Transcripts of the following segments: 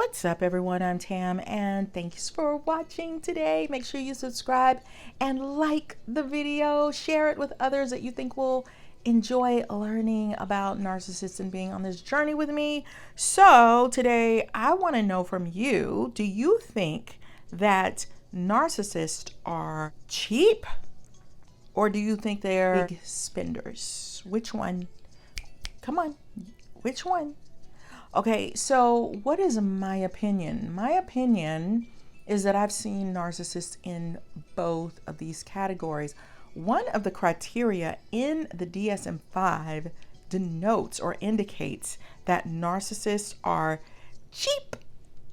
What's up, everyone? I'm Tam, and thanks for watching today. Make sure you subscribe and like the video. Share it with others that you think will enjoy learning about narcissists and being on this journey with me. So today, I want to know from you, do you think that narcissists are cheap, or do you think they're big spenders? Which one? Come on, which one? Okay, so what is my opinion? My opinion is that I've seen narcissists in both of these categories. One of the criteria in the DSM-5 denotes or indicates that narcissists are cheap.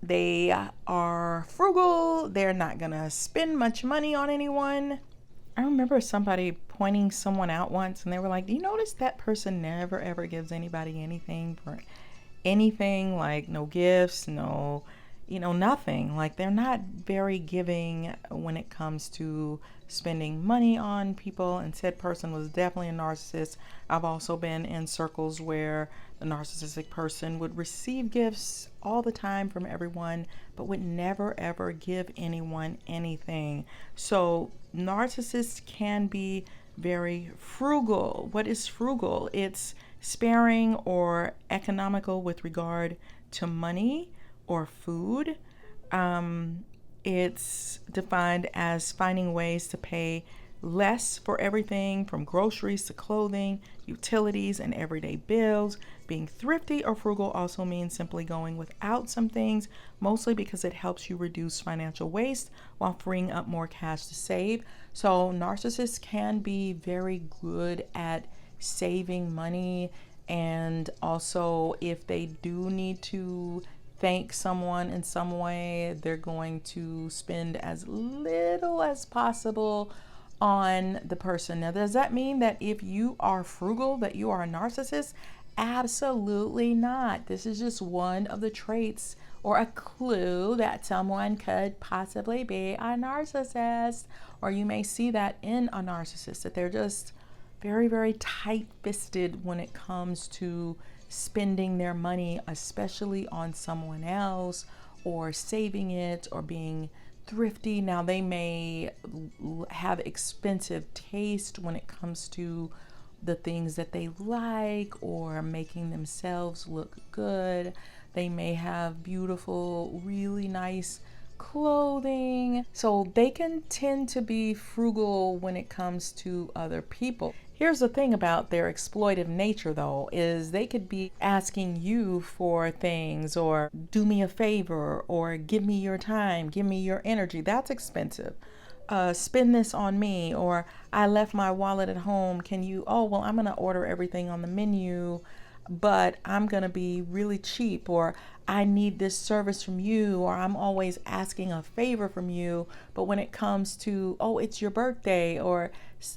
They are frugal. They're not gonna spend much money on anyone. I remember somebody pointing someone out once, and they were like, do you notice that person never ever gives anybody anything for anything, like no gifts, no, nothing. Like, they're not very giving when it comes to spending money on people, and said person was definitely a narcissist. I've also been in circles where the narcissistic person would receive gifts all the time from everyone, but would never ever give anyone anything. So narcissists can be very frugal. What is frugal? It's sparing or economical with regard to money or food. It's defined as finding ways to pay less for everything from groceries to clothing, utilities, and everyday bills. Being thrifty or frugal also means simply going without some things, mostly because it helps you reduce financial waste while freeing up more cash to save. So narcissists can be very good at saving money, and also if they do need to thank someone in some way, they're going to spend as little as possible on the person. Now, does that mean that if you are frugal that you are a narcissist? Absolutely not. This is just one of the traits or a clue that someone could possibly be a narcissist. Or you may see that in a narcissist, that they're just very, very tight-fisted when it comes to spending their money, especially on someone else, or saving it, or being thrifty. Now, they may have expensive taste when it comes to the things that they like, or making themselves look good. They may have beautiful, really nice clothing. So they can tend to be frugal when it comes to other people. Here's the thing about their exploitive nature, though, is they could be asking you for things, or do me a favor, or give me your time, give me your energy. That's expensive. Spend this on me, or I left my wallet at home. Can you, oh, well, I'm going to order everything on the menu, but I'm going to be really cheap, or I need this service from you, or I'm always asking a favor from you. But when it comes to, oh, it's your birthday, or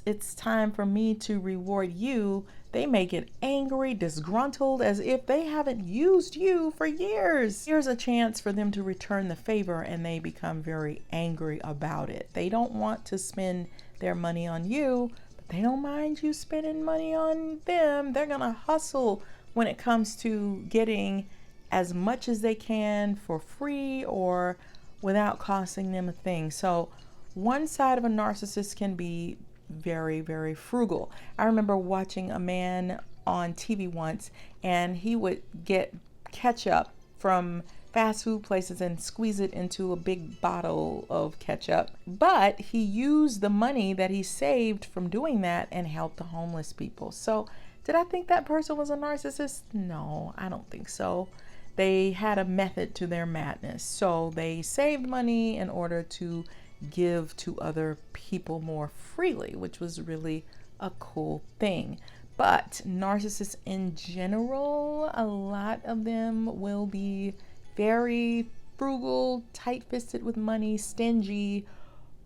it's time for me to reward you, they may get angry, disgruntled, as if they haven't used you for years. Here's a chance for them to return the favor, and they become very angry about it. They don't want to spend their money on you, but they don't mind you spending money on them. They're gonna hustle when it comes to getting as much as they can for free or without costing them a thing. So one side of a narcissist can be very, very frugal. I remember watching a man on TV once, and he would get ketchup from fast food places and squeeze it into a big bottle of ketchup. But he used the money that he saved from doing that and helped the homeless people. So did I think that person was a narcissist? No, I don't think so. They had a method to their madness. So they saved money in order to give to other people more freely, which was really a cool thing. But narcissists in general, a lot of them will be very frugal, tight-fisted with money, stingy,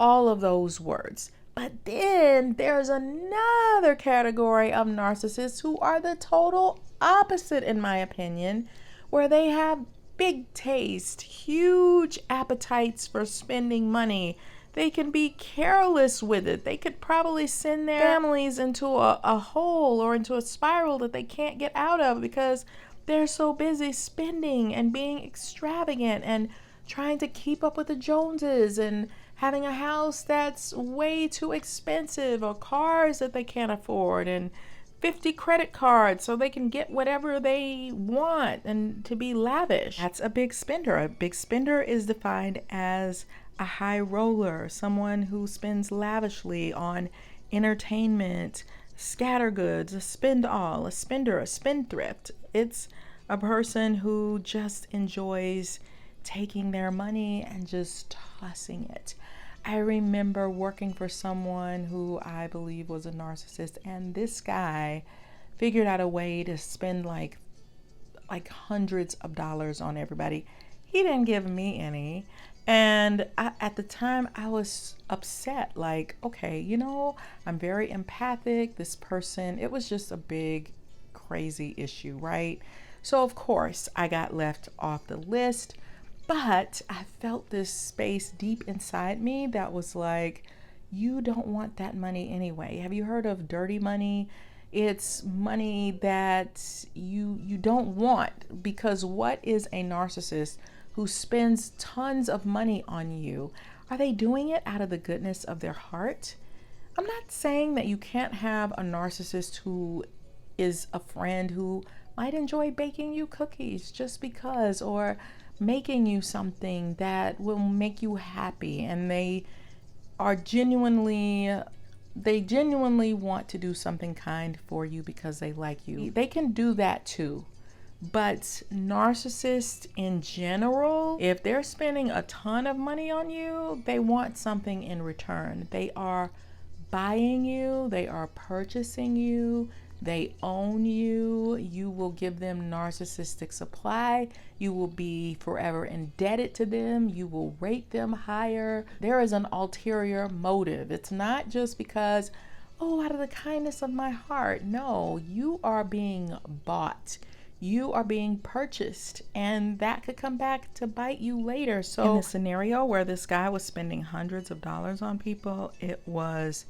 all of those words. But then there's another category of narcissists who are the total opposite, in my opinion, where they have big taste, huge appetites for spending money. they can be careless with it. They could probably send their families into a hole or into a spiral that they can't get out of because they're so busy spending and being extravagant and trying to keep up with the Joneses and having a house that's way too expensive or cars that they can't afford and 50 credit cards so they can get whatever they want and to be lavish. That's a big spender. A big spender is defined as a high roller, someone who spends lavishly on entertainment, scatter goods, a spend all, a spender, a spendthrift. It's a person who just enjoys taking their money and just tossing it. I remember working for someone who I believe was a narcissist, and this guy figured out a way to spend like hundreds of dollars on everybody. He didn't give me any. And at the time I was upset, like, okay, I'm very empathic. This person, it was just a big, crazy issue, right? So of course I got left off the list, but I felt this space deep inside me that was like, you don't want that money anyway. Have you heard of dirty money? It's money that you don't want, because what is a narcissist who spends tons of money on you? Are they doing it out of the goodness of their heart? I'm not saying that you can't have a narcissist who is a friend who might enjoy baking you cookies just because, or making you something that will make you happy, and they genuinely want to do something kind for you because they like you. They can do that too. But narcissists in general, if they're spending a ton of money on you, they want something in return. They are buying you, they are purchasing you, they own you. You will give them narcissistic supply. You will be forever indebted to them. You will rate them higher. There is an ulterior motive. It's not just because, out of the kindness of my heart. No, you are being bought. You are being purchased, and that could come back to bite you later. So in the scenario where this guy was spending hundreds of dollars on people, it was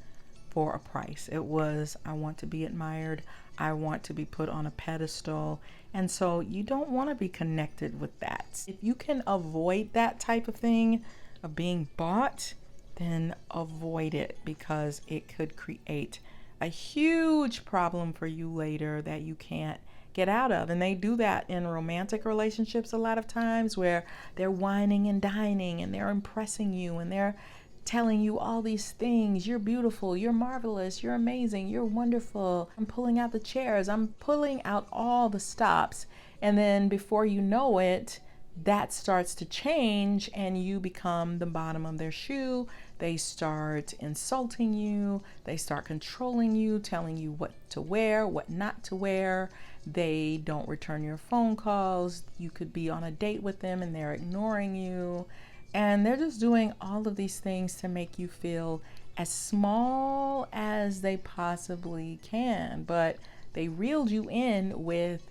for a price. It was, I want to be admired. I want to be put on a pedestal. And so you don't want to be connected with that. If you can avoid that type of thing, of being bought, then avoid it, because it could create a huge problem for you later that you can't get out of. And they do that in romantic relationships a lot of times, where they're whining and dining and they're impressing you and they're telling you all these things. You're beautiful, you're marvelous, you're amazing, you're wonderful. I'm pulling out the chairs, I'm pulling out all the stops. And then before you know it, that starts to change and you become the bottom of their shoe. They start insulting you, they start controlling you, telling you what to wear, what not to wear. They don't return your phone calls. You could be on a date with them and they're ignoring you. And they're just doing all of these things to make you feel as small as they possibly can. But they reeled you in with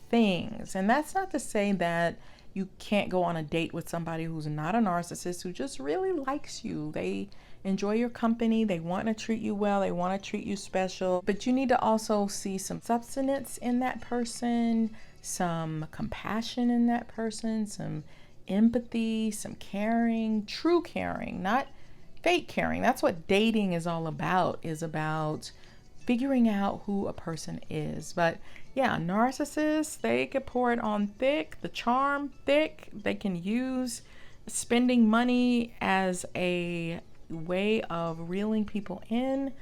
things. And that's not to say that you can't go on a date with somebody who's not a narcissist, who just really likes you. They enjoy your company. They want to treat you well. They want to treat you special. But you need to also see some substance in that person, some compassion in that person, some empathy, some caring, true caring, not fake caring. That's what dating is all about, is about figuring out who a person is. But yeah, narcissists, they could pour it on thick, the charm thick. They can use spending money as a way of reeling people in.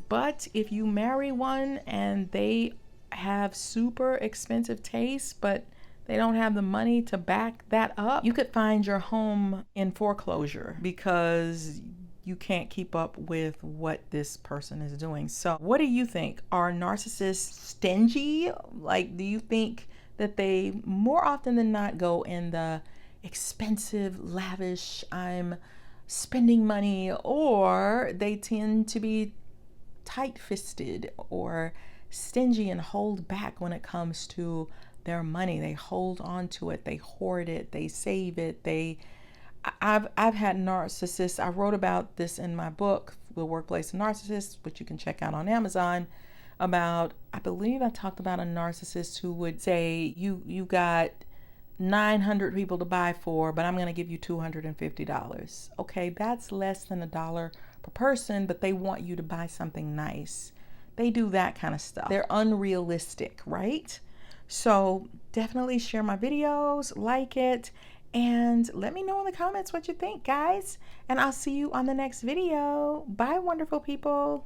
But if you marry one and they have super expensive taste, but they don't have the money to back that up, you could find your home in foreclosure because you can't keep up with what this person is doing. So what do you think? Are narcissists stingy? Like, do you think that they more often than not go in the expensive, lavish, I'm spending money, or they tend to be tight-fisted or stingy and hold back when it comes to their money? They hold on to it, they hoard it, they save it, they I've had narcissists. I wrote about this in my book, The Workplace NaRCISSiST, which you can check out on Amazon. About, I believe I talked about a narcissist who would say, you got 900 people to buy for, but I'm going to give you $250. Okay, that's less than $1 per person, but they want you to buy something nice. They do that kind of stuff. They're unrealistic, right? So definitely share my videos, like it, and let me know in the comments what you think, guys. And I'll see you on the next video. Bye, wonderful people.